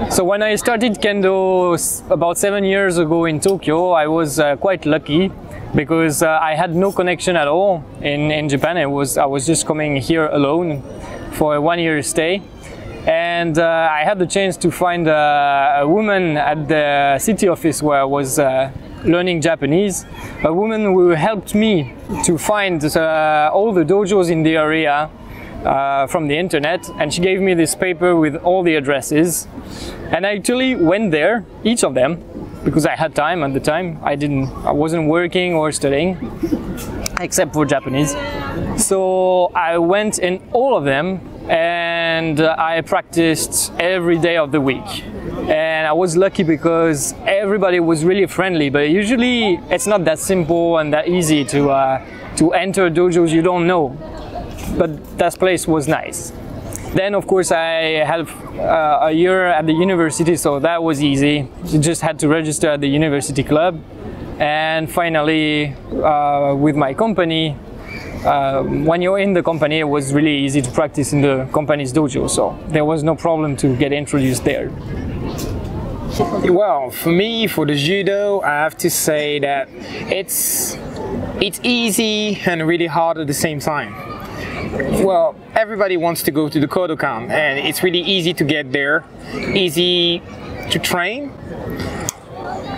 So when I started Kendo about 7 years ago in Tokyo, I was quite lucky because I had no connection at all in Japan. I was just coming here alone for a 1-year stay. And I had the chance to find a woman at the city office where I was learning Japanese, a woman who helped me to find all the dojos in the area from the internet, and she gave me this paper with all the addresses, and I actually went there, each of them, because I had time at the time. I wasn't working or studying, except for Japanese. So I went in all of them, and I practiced every day of the week. And I was lucky because everybody was really friendly, but usually it's not that simple and that easy to enter dojos you don't know. But that place was nice. Then of course I had a year at the university, so that was easy. You just had to register at the university club. And finally with my company, when you're in the company, it was really easy to practice in the company's dojo, so there was no problem to get introduced there. Well, for me, for the judo, I have to say that it's easy and really hard at the same time. Well, everybody wants to go to the Kodokan, and it's really easy to get there, easy to train.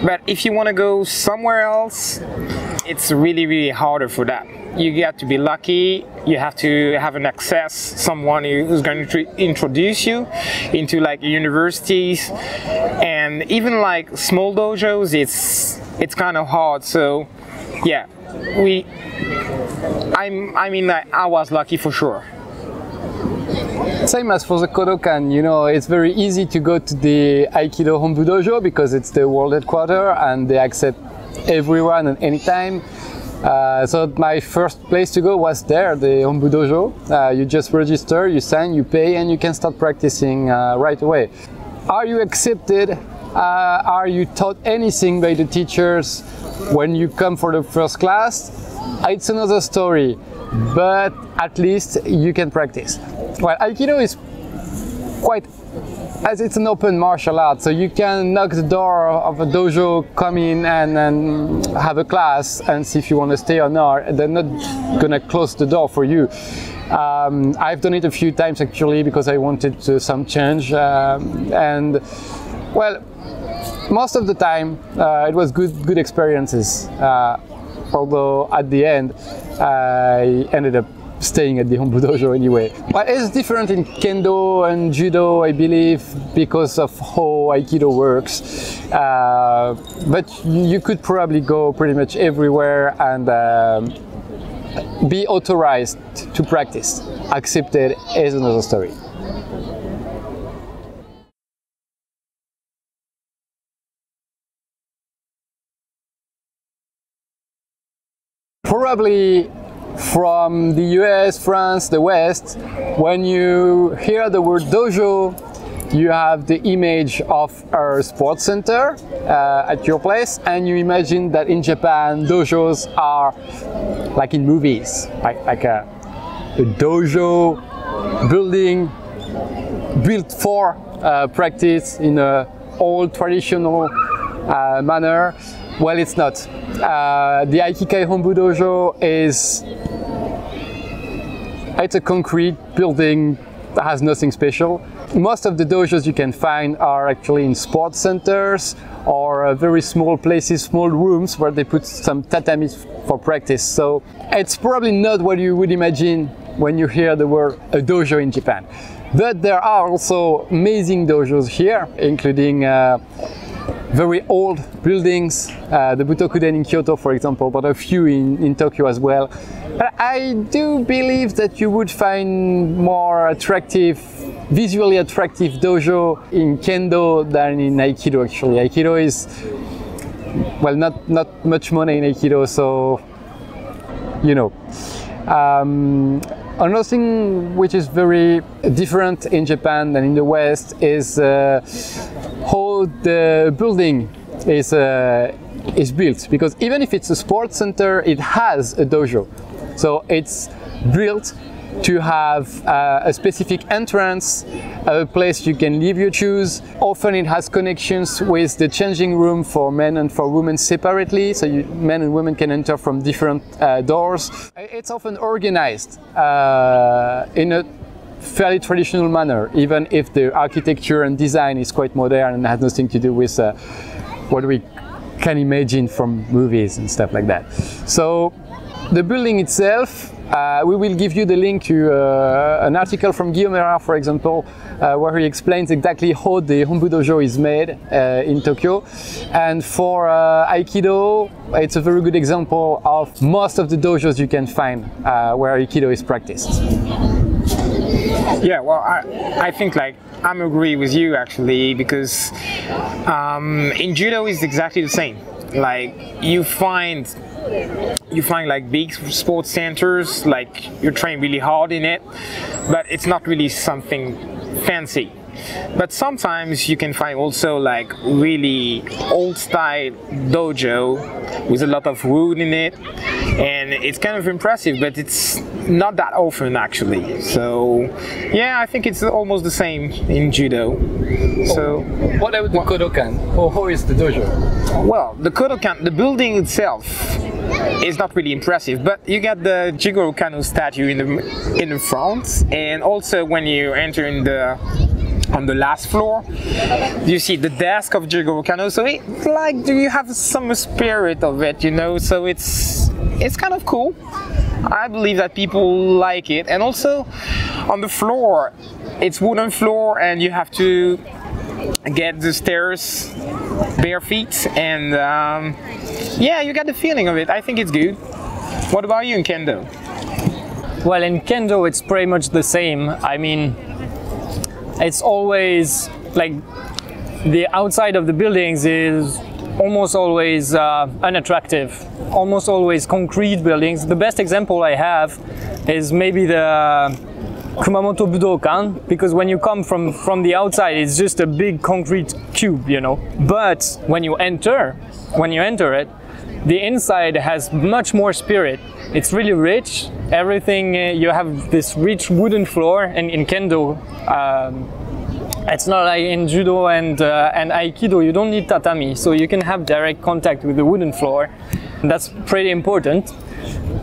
But if you want to go somewhere else, it's really harder for that. You have to be lucky, you have to have an access, someone who's going to introduce you into like universities, and even like small dojos, it's kind of hard. So yeah, I mean I was lucky for sure. Same as for the Kodokan, you know, it's very easy to go to the Aikido Hombu Dojo because it's the world headquarters and they accept everyone at any time. So my first place to go was there, the Hombu Dojo. You just register, you sign, you pay, and you can start practicing right away. Are you accepted? Are you taught anything by the teachers when you come for the first class? It's another story, but at least you can practice. Well, Aikido is quite, as it's an open martial art, so you can knock the door of a dojo, come in and have a class and see if you want to stay or not. They're not gonna close the door for you. I've done it a few times actually because I wanted some change, and well, most of the time it was good experiences. Although at the end I ended up staying at the Hombu Dojo anyway. But it's different in Kendo and Judo, I believe, because of how Aikido works. But you could probably go pretty much everywhere and be authorized to practice. Accepted is another story. Probably from the US, France, the West, when you hear the word dojo, you have the image of a sports center at your place, and you imagine that in Japan dojos are like in movies, like a dojo building built for practice in an old traditional manner. Well, it's not. The Aikikai Hombu Dojo it's a concrete building that has nothing special. Most of the dojos you can find are actually in sports centers or very small places, small rooms where they put some tatamis for practice. So it's probably not what you would imagine when you hear the word a dojo in Japan. But there are also amazing dojos here, including very old buildings, the Butokuden in Kyoto, for example, but a few in Tokyo as well. But I do believe that you would find more attractive, visually attractive dojo in Kendo than in Aikido, actually. Aikido is, well, not much money in Aikido, so, you know. Another thing which is very different in Japan than in the West is how the building is built, because even if it's a sports center, it has a dojo. So it's built to have a specific entrance, a place you can leave your shoes. Often it has connections with the changing room for men and for women separately, so men and women can enter from different doors. It's often organized in a fairly traditional manner, even if the architecture and design is quite modern and has nothing to do with what we can imagine from movies and stuff like that. So the building itself, we will give you the link to an article from Guillaume Erard, for example, where he explains exactly how the Hombu Dojo is made in Tokyo. And for Aikido, it's a very good example of most of the dojos you can find where Aikido is practiced. Yeah, well, I think like I'm agree with you actually, because in judo it's exactly the same. Like you find like big sports centers, like you train really hard in it, but it's not really something fancy. But sometimes you can find also like really old style dojo with a lot of wood in it, and it's kind of impressive, but it's not that often actually. So yeah, I think it's almost the same in judo. So what about the Kodokan? How is the dojo? Well, the Kodokan, the building itself is not really impressive, but you got the Jigoro Kano statue in the front, and also when you enter on the last floor, you see the desk of Jigoro Kano. So it's like, you have some spirit of it, you know. So it's kind of cool. I believe that people like it, and also on the floor, it's wooden floor, and you have to get the stairs bare feet, and yeah, you get the feeling of it. I think it's good. What about you in Kendo? Well, in Kendo it's pretty much the same. I mean, it's always like the outside of the buildings is almost always unattractive, almost always concrete buildings. The best example I have is maybe the Kumamoto Budokan, because when you come from the outside, it's just a big concrete cube, you know. But when you enter it, the inside has much more spirit. It's really rich. Everything, you have this rich wooden floor, and in Kendo, it's not like in Judo and Aikido, you don't need tatami, so you can have direct contact with the wooden floor. And that's pretty important.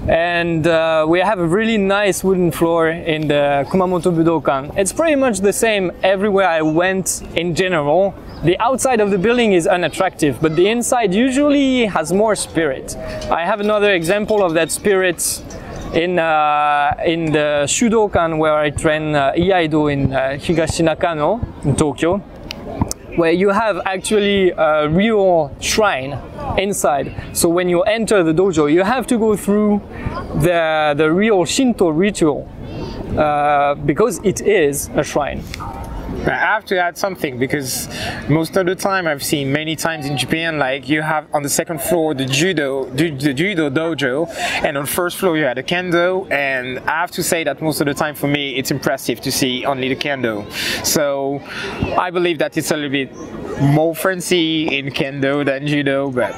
And we have a really nice wooden floor in the Kumamoto Budokan. It's pretty much the same everywhere I went in general. The outside of the building is unattractive, but the inside usually has more spirit. I have another example of that spirit in the Shudokan, where I train Iaido in Higashi Nakano in Tokyo, where you have actually a real shrine inside. So when you enter the dojo, you have to go through the real Shinto ritual because it is a shrine. I have to add something, because most of the time I've seen many times in Japan, like you have on the second floor the judo dojo, and on the first floor you had the kendo, and I have to say that most of the time for me it's impressive to see only the kendo. So I believe that it's a little bit more fancy in kendo than judo, but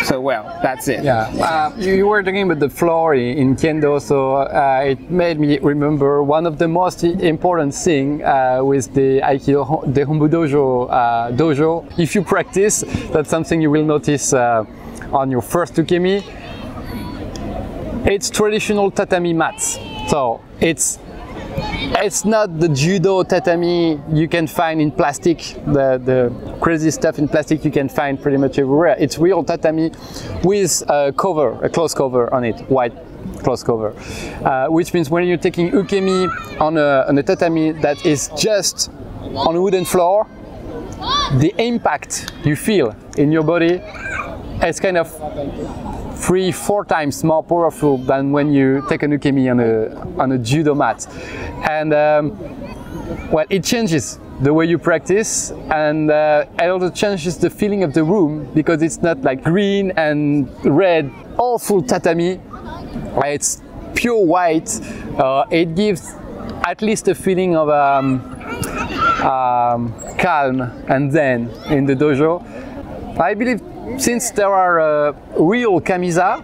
so well, that's it. Yeah, you were talking about the floor in kendo, so it made me remember one of the most important thing with the Aikido, the Hombu dojo. If you practice, that's something you will notice on your first ukemi. It's traditional tatami mats, so it's not the judo tatami you can find in plastic, the crazy stuff in plastic you can find pretty much everywhere. It's real tatami with a cover, a cloth cover on it, white cloth cover, which means when you're taking ukemi on a tatami that is just on a wooden floor, the impact you feel in your body is kind of 3-4 times more powerful than when you take an ukemi on a judo mat. And well, it changes the way you practice, and it also changes the feeling of the room, because it's not like green and red, all full tatami. It's pure white. It gives at least a feeling of calm and zen in the dojo. I believe, since there are real kamisa,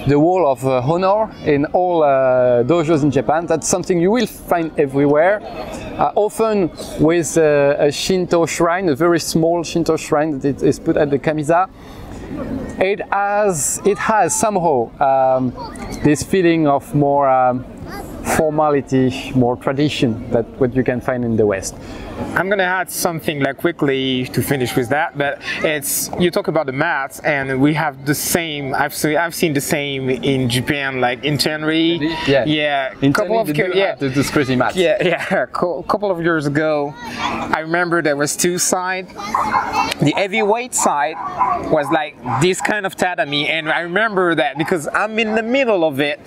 the wall of honor in all dojos in Japan. That's something you will find everywhere, often with a Shinto shrine, a very small Shinto shrine that is put at the Kamisa. It has somehow this feeling of more formality, more tradition than what you can find in the West. I'm gonna add something like quickly to finish with that, but it's, you talk about the mats, and we have the same. I've seen the same in Japan, like in Tenri. Yeah. In Tenri, this crazy mats. Yeah. Couple of years ago, I remember there was two sides. The heavyweight side was like this kind of tatami, and I remember that because I'm in the middle of it.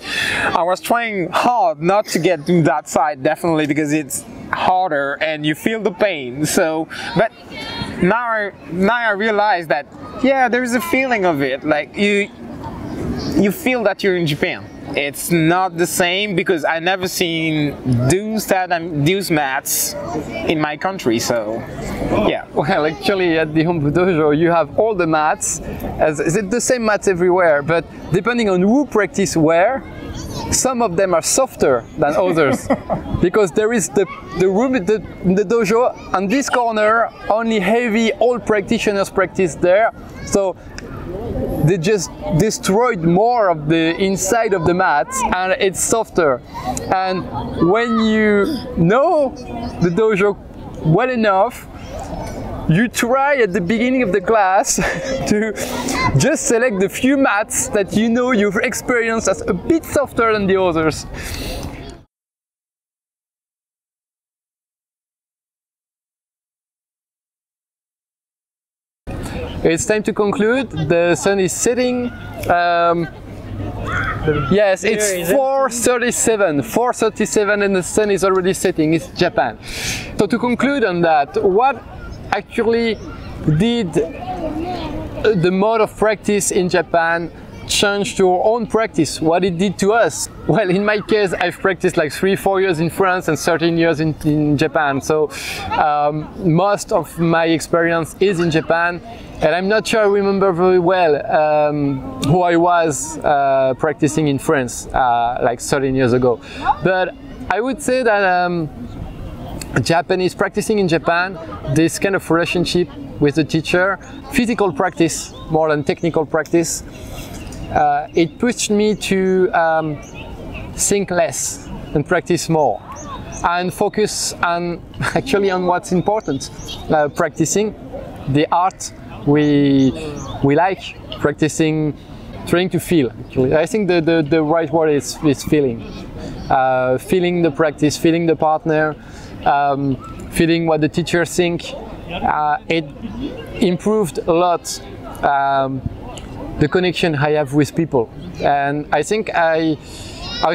I was trying hard not to get to that side, definitely, because it's harder and you feel the pain. So, but now I realize that, yeah, there's a feeling of it, like you feel that you're in Japan. It's not the same because I never seen those mats in my country, so yeah. Well, actually at the Hombu Dojo you have all the mats, it's the same mats everywhere, but depending on who practice where, some of them are softer than others because there is the room in the dojo, on this corner only heavy old practitioners practice there, so they just destroyed more of the inside of the mat and it's softer. And when you know the dojo well enough, you try at the beginning of the class to just select the few mats that you know you've experienced as a bit softer than the others. It's time to conclude. The sun is setting. Yes, it's 4:37 and the sun is already setting. It's Japan. So to conclude on that, what actually did the mode of practice in Japan change to our own practice? What it did to us? Well, in my case, I've practiced like 3-4 years in France and 13 years in Japan. So most of my experience is in Japan. And I'm not sure I remember very well who I was practicing in France like 13 years ago. But I would say that Japanese practicing in Japan, this kind of relationship with the teacher, physical practice more than technical practice, it pushed me to think less and practice more and focus on actually on what's important, practicing the art we like, practicing, trying to feel. Actually, I think the right word is feeling. Feeling the practice, feeling the partner, feeling what the teacher think. It improved a lot the connection I have with people. And I think I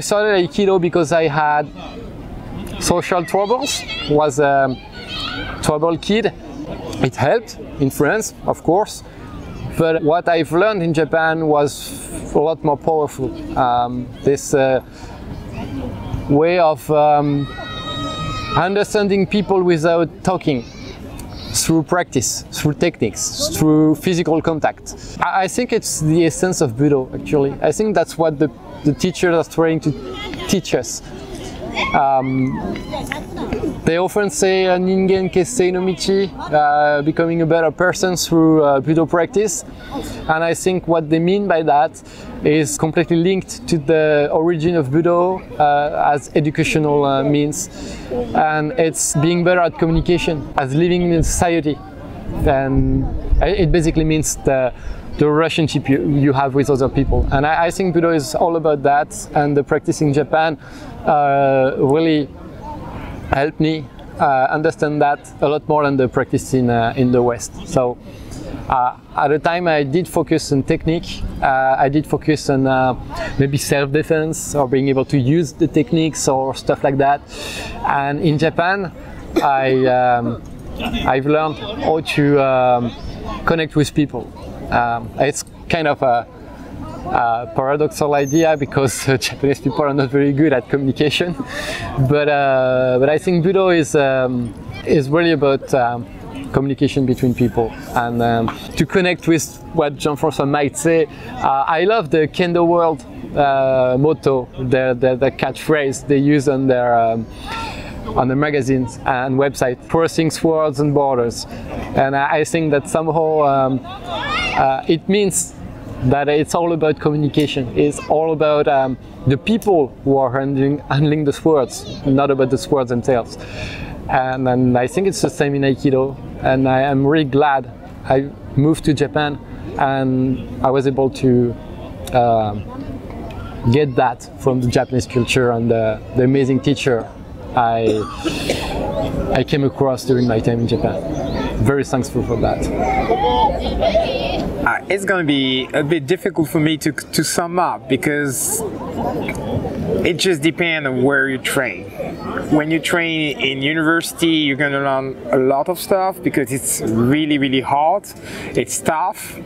started Aikido because I had social troubles, was a troubled kid. It helped in France, of course, but what I've learned in Japan was a lot more powerful. This way of understanding people without talking, through practice, through techniques, through physical contact. I think it's the essence of Budo, actually. I think that's what the teachers are trying to teach us. They often say ningen kessei no michi, becoming a better person through Budo practice, and I think what they mean by that is completely linked to the origin of Budo as educational means, and it's being better at communication, as living in society, and it basically means the relationship you have with other people. And I think Budo is all about that, and the practice in Japan really helped me understand that a lot more than the practice in the West. So at the time I did focus on technique, I did focus on maybe self-defense or being able to use the techniques or stuff like that. And in Japan I've learned how to connect with people. It's kind of a paradoxical idea because Japanese people are not very good at communication, but I think Budo is really about communication between people and to connect with what Jean-François might say. I love the kendo world motto, the catchphrase they use on their magazines and website, crossing swords and borders. And I think that somehow it means that it's all about communication. It's all about the people who are handling the swords, not about the swords themselves. And I think it's the same in Aikido. And I am really glad I moved to Japan and I was able to get that from the Japanese culture and the amazing teacher I came across during my time in Japan. Very thankful for that. It's going to be a bit difficult for me to sum up because it just depends on where you train. When you train in university, you're going to learn a lot of stuff because it's really, really hard. It's tough.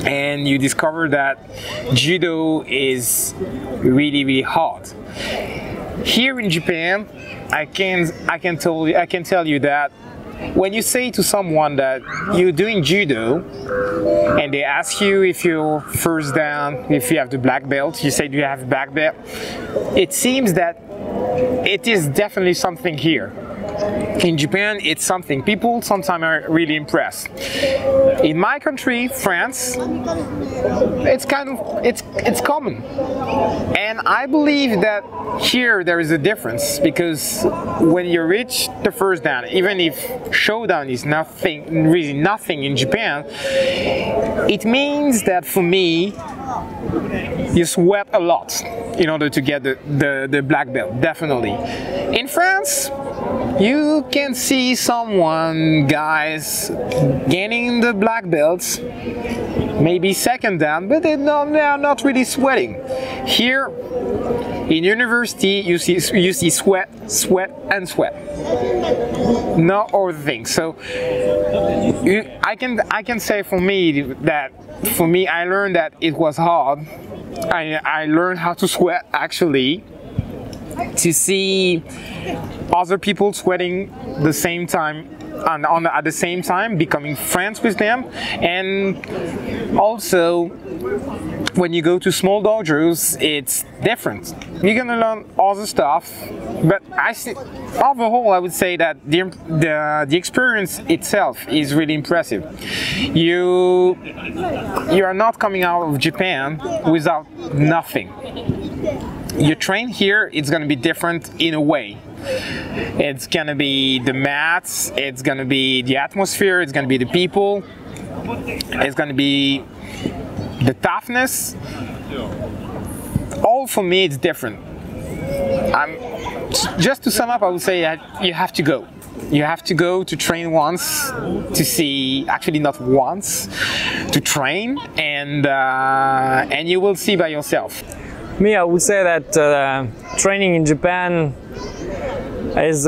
And you discover that judo is really, really hard. Here in Japan, I can tell you that when you say to someone that you're doing judo and they ask you if you're first dan, if you have the black belt, you say do you have a black belt, it seems that it is definitely something here. In Japan, it's something. People sometimes are really impressed. In my country, France, it's common. And I believe that here there is a difference because when you reach the first dan, even if showdown is really nothing in Japan, it means that for me, you sweat a lot in order to get the black belt, definitely. In France, you can see guys gaining the black belts, maybe second dan, but they are not really sweating. Here, in university, you see sweat, and sweat. No other thing. So I can say for me, I learned that it was hard. I learned how to sweat actually, to see other people sweating the same time at the same time, becoming friends with them. And also when you go to small dojos, it's different. You're gonna learn other stuff, but overall I would say that the experience itself is really impressive. You are not coming out of Japan without nothing. You train here, it's gonna be different in a way. It's gonna be the mats, it's gonna be the atmosphere, it's gonna be the people, it's gonna be the toughness. All for me, it's different. Just to sum up, I would say that you have to go. You have to go to train once, to see, actually not once, to train, and you will see by yourself. Me, I would say that training in Japan is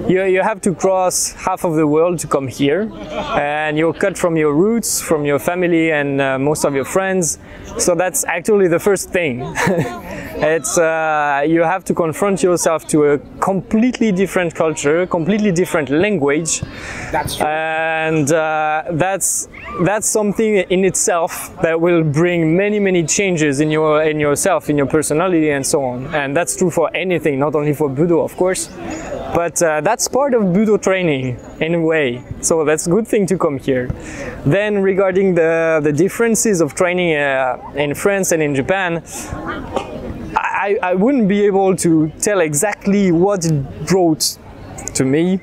you have to cross half of the world to come here, and you're cut from your roots, from your family and most of your friends. So that's actually the first thing. It's you have to confront yourself to a completely different culture, completely different language. That's true. And that's something in itself that will bring many changes in yourself, in your personality, and so on. And that's true for anything, not only for Budo, of course. But that's part of Budo training in a way, so that's a good thing to come here. Then regarding the differences of training in France and in Japan, I wouldn't be able to tell exactly what it brought to me.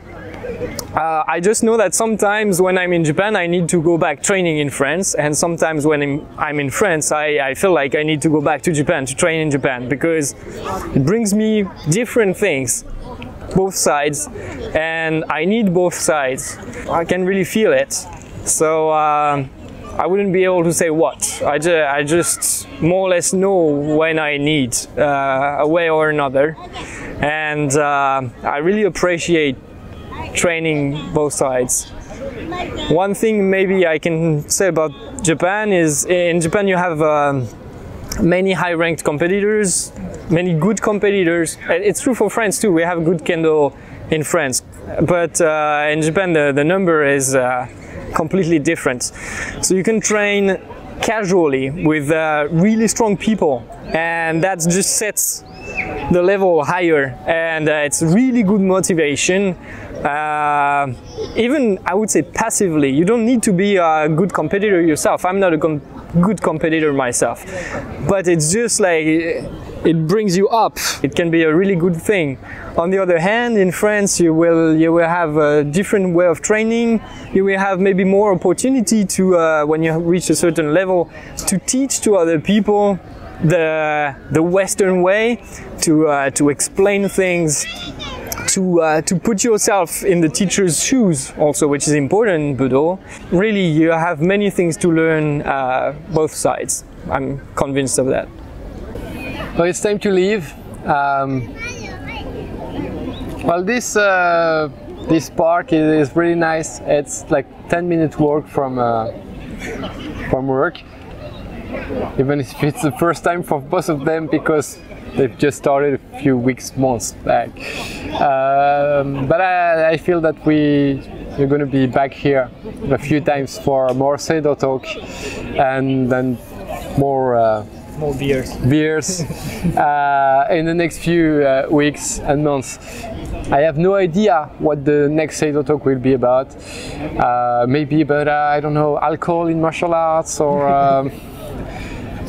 I just know that sometimes when I'm in Japan I need to go back training in France, and sometimes when I'm in France I feel like I need to go back to Japan to train in Japan, because it brings me different things, both sides, and I need both sides. I can really feel it. So I wouldn't be able to say what. I just more or less know when I need a way or another, and I really appreciate training both sides. One thing maybe I can say about Japan is in Japan you have many high-ranked competitors, many good competitors. It's true for France too. We have good kendo in France, but in Japan the number is completely different. So you can train casually with really strong people, and that just sets the level higher, and it's really good motivation. Even I would say passively, you don't need to be a good competitor yourself. I'm not a good competitor myself, but it's just like it brings you up. It can be a really good thing. On the other hand, in France, you will have a different way of training. You will have maybe more opportunity to when you reach a certain level to teach to other people the Western way, to explain things, to put yourself in the teacher's shoes also, which is important in Budo. Really, you have many things to learn both sides. I'm convinced of that. Well, it's time to leave. Well, this park is really nice. It's like 10-minute walk from work. Even if it's the first time for both of them, because they've just started a few months back. But I feel that we're going to be back here a few times for more Seido Talk, and then more beers in the next few weeks and months. I have no idea what the next Seido Talk will be about. Maybe about, I don't know, alcohol in martial arts, or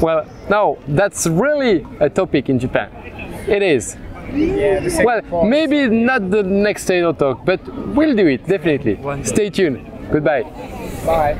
well, no, that's really a topic in Japan. It is. Yeah, well, maybe not the next Seido Talk, but we'll do it, definitely. Stay tuned. Goodbye. Bye.